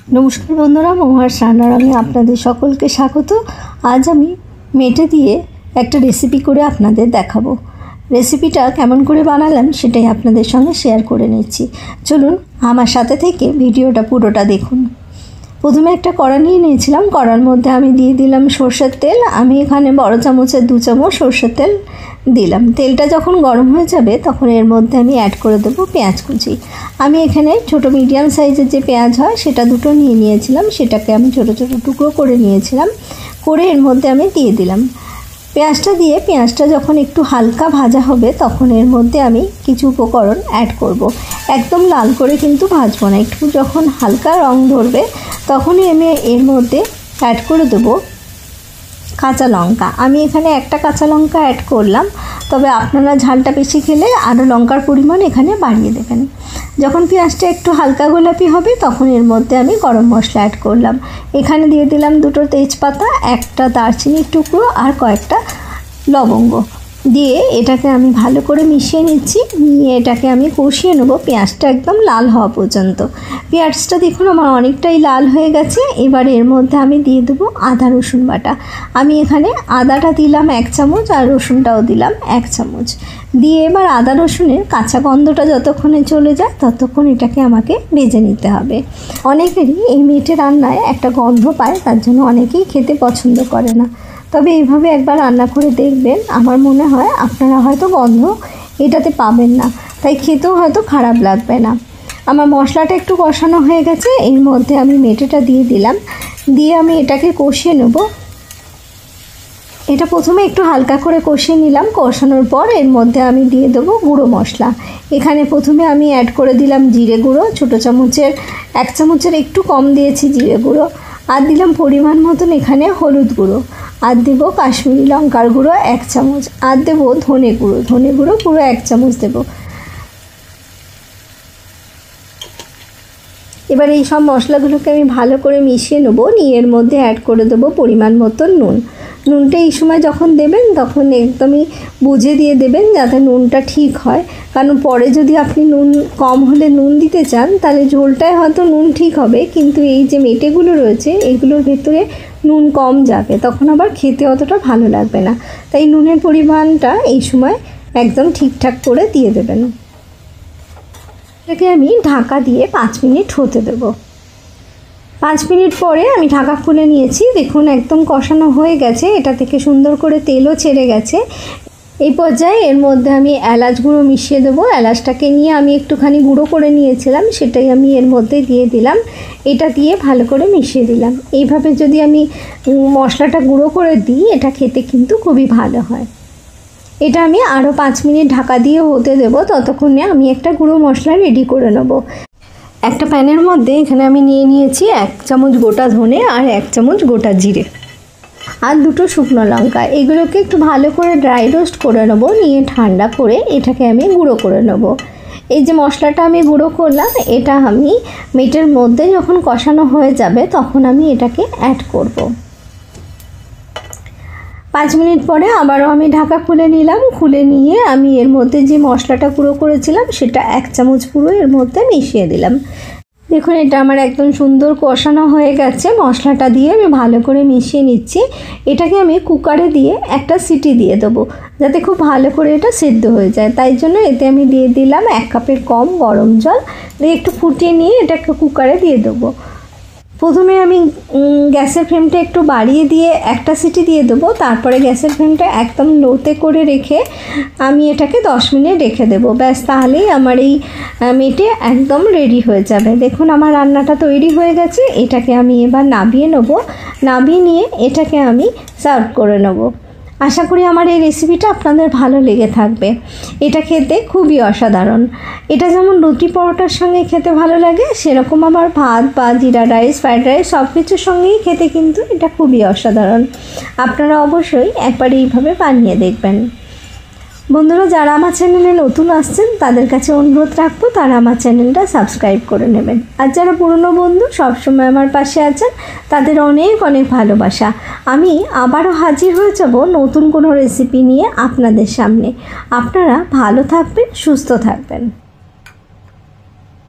नमस्कार बंधुरा महुआर रान्नारांगे आपनादेर सकलके स्वागत। आज आमी मेटे दिए एक रेसिपि करे आपनादेर देखाबो। रेसिपिटा केमन करे बानालाम सेटाई आपनादेर संगे शेयर करे निচ্ছি। चलुन आमार साथे थेके भिडियोटा पुरोटा देखुन। प्रथमे एक कड़ा निये निয়েছিলাম, कड़ार मध्य आमी दिए दिलाम सर्षेर तेल। आमी एखाने बड़ चामचेर 2 चामच सर्षेर तेल दिलाम। तेलटा जखन गरम हो जाबे तखन एर मध्य आमी ऐड करे देब पेঁয়াজ कुचि। आमी एखाने छोटो मीडियाम साइजेर जे पेঁয়াজ हय सेटा दुटो निये निয়েছিলাম, सेटाके आमी छोटो छोटो टुकरो करे निয়েছিলাম, करे एर मध्य आमी दिए दिलाम। पेঁয়াজটা দিয়ে পেঁয়াজটা যখন একটু হালকা ভাজা হবে তখন এর মধ্যে আমি কিছু উপকরণ অ্যাড করব। একদম লাল করে কিন্তু ভাজবো না, একটু যখন হালকা রং ধরবে তখনই আমি এর মধ্যে অ্যাড করে দেব কাঁচা লঙ্কা। আমি এখানে একটা কাঁচা লঙ্কা অ্যাড করলাম, তবে আপনারা ঝালটা বেশি খেলে আরও লঙ্কার পরিমাণ এখানে বাড়িয়ে দেবেন। যখন পেঁয়াজটা একটু হালকা গোলাপি হবে তখন এর মধ্যে আমি গরম মশলা অ্যাড করলাম। এখানে দিয়ে দিলাম 2টো তেজপাতা, একটা দারচিনির টুকরো আর কয়েকটা লবঙ্গ দিয়ে এটাকে আমি ভালো করে মিশিয়ে নিচ্ছি। নিয়ে এটাকে আমি কষিয়ে নেব পেঁয়াজটা একদম লাল হওয়া পর্যন্ত। পেঁয়াজটা দেখুন আমার অনেকটাই লাল হয়ে গেছে। এবার এর মধ্যে আমি দিয়ে দেবো আদা রসুন বাটা। আমি এখানে আদাটা দিলাম 1 চামচ আর রসুনটাও দিলাম 1 চামচ। দিয়ে এবার আদা রসুনের কাঁচা গন্ধটা যতক্ষণে চলে যায় ততক্ষণ এটাকে আমাকে ভেজে নিতে হবে। অনেকেরই এই মেটে রান্নায় একটা গন্ধ পায়, তার জন্য অনেকেই খেতে পছন্দ করে না। তবে এইভাবে একবার রান্না করে দেখবেন, আমার মনে হয় আপনারা হয়তো গন্ধ এটাতে পাবেন না, তাই খেতেও হয়তো খারাপ লাগবে না। আমার মশলাটা একটু কষানো হয়ে গেছে, এর মধ্যে আমি মেটেটা দিয়ে দিলাম। দিয়ে আমি এটাকে কষিয়ে নেব। এটা প্রথমে একটু হালকা করে কষিয়ে নিলাম। কষানোর পর এর মধ্যে আমি দিয়ে দেবো গুঁড়ো মশলা। এখানে প্রথমে আমি অ্যাড করে দিলাম জিরে গুঁড়ো, ছোটো চামচের 1 চামচের একটু কম দিয়েছি জিরে গুঁড়ো। আর দিলাম পরিমাণ মতন এখানে হলুদ গুঁড়ো। আর দেব কাশ্মীরি লঙ্কার গুঁড়ো 1 চামচ। আর দেব ধনে গুঁড়ো পুরো 1 চামচ দেব। এবার এই সব মশলাগুলোকে আমি ভালো করে মিশিয়ে নেব। নিয়ে এর মধ্যে অ্যাড করে দেবো পরিমাণ মতন নুন। নুনটা এই সময় যখন দেবেন তখন একদমই বুঝে দিয়ে দেবেন যাতে নুনটা ঠিক হয়, কারণ পরে যদি আপনি নুন কম হলে নুন দিতে চান তাহলে ঝোলটায় হয়তো নুন ঠিক হবে, কিন্তু এই যে মেটেগুলো রয়েছে এগুলোর ভেতরে নুন কম যাবে, তখন আবার খেতে অতটা ভালো লাগবে না। তাই নুনের পরিমাণটা এই সময় একদম ঠিকঠাক করে দিয়ে দেবেন। এটাকে আমি ঢাকা দিয়ে 5 মিনিট হতে দেবো। 5 মিনিট পরে আমি ঢাকা খুলে নিয়েছি। দেখুন একদম কষানো হয়ে গেছে, এটা থেকে সুন্দর করে তেলও ছেড়ে গেছে। এই পর্যায়ে এর মধ্যে আমি এলাচ গুঁড়ো মিশিয়ে দেবো। এলাচটাকে নিয়ে আমি একটুখানি গুঁড়ো করে নিয়েছিলাম, সেটাই আমি এর মধ্যে দিয়ে দিলাম। এটা দিয়ে ভালো করে মিশিয়ে দিলাম। এইভাবে যদি আমি মশলাটা গুঁড়ো করে দিই এটা খেতে কিন্তু খুবই ভালো হয়। এটা আমি আরও 5 মিনিট ঢাকা দিয়ে হতে দেবো। ততক্ষণে আমি একটা গুঁড়ো মশলা রেডি করে নেব। একটা প্যানের মধ্যে এখানে আমি নিয়ে নিয়েছি 1 চামচ গোটা ধনে আর 1 চামচ গোটা জিরে আর 2টো শুকনো লঙ্কা। এগুলোকে একটু ভালো করে ড্রাই রোস্ট করে নেব। নিয়ে ঠান্ডা করে এটাকে আমি গুঁড়ো করে নেব। এই যে মশলাটা আমি গুঁড়ো করলাম এটা আমি মেটের মধ্যে যখন কষানো হয়ে যাবে তখন আমি এটাকে অ্যাড করব। 5 মিনিট পরে আবারও আমি ঢাকা খুলে নিলাম। খুলে নিয়ে আমি এর মধ্যে যে মশলাটা গুঁড়ো করেছিলাম সেটা 1 চামচ পুরো এর মধ্যে মিশিয়ে দিলাম। দেখুন এটা আমার একদম সুন্দর কষানো হয়ে গেছে। মশলাটা দিয়ে আমি ভালো করে মিশিয়ে নিচ্ছি। এটাকে আমি কুকারে দিয়ে একটা সিটি দিয়ে দেবো যাতে খুব ভালো করে এটা সিদ্ধ হয়ে যায়। তাই জন্য এতে আমি দিয়ে দিলাম 1 কাপের কম গরম জল। দিয়ে একটু ফুটিয়ে নিয়ে এটাকে কুকারে দিয়ে দেবো। প্রথমে আমি গ্যাসের ফ্লেমটা একটু বাড়িয়ে দিয়ে একটা সিটি দিয়ে দেবো। তারপরে গ্যাসের ফ্লেমটা একদম লোতে করে রেখে আমি এটাকে 10 মিনিট রেখে দেবো। ব্যাস তাহলেই আমার এই মেটে একদম রেডি হয়ে যাবে। দেখুন আমার রান্নাটা তৈরি হয়ে গেছে। এটাকে আমি এবার নামিয়ে নেব। নামিয়ে নিয়ে এটাকে আমি সার্ভ করে নেব। আশা করি আমার এই রেসিপিটা আপনাদের ভালো লেগে থাকবে। এটা খেতে খুবই অসাধারণ। এটা যেমন রুটি পরোটার সঙ্গে খেতে ভালো লাগে, সেরকম আমার ভাত বা জিরা রাইস, ফ্রাইড রাইস সব কিছুর সঙ্গেই খেতে কিন্তু এটা খুবই অসাধারণ। আপনারা অবশ্যই একবার এইভাবে বানিয়ে দেখবেন। বন্ধুরা যারা আমার চ্যানেলে নতুন আসছেন তাদের কাছে অনুরোধ রাখবো তারা আমার চ্যানেলটা সাবস্ক্রাইব করে নেবেন। আর যারা পুরনো বন্ধু সবসময় আমার পাশে আছেন তাদের অনেক অনেক ভালোবাসা। আমি আবারও হাজির হয়ে যাব নতুন কোনো রেসিপি নিয়ে আপনাদের সামনে। আপনারা ভালো থাকবেন, সুস্থ থাকবেন।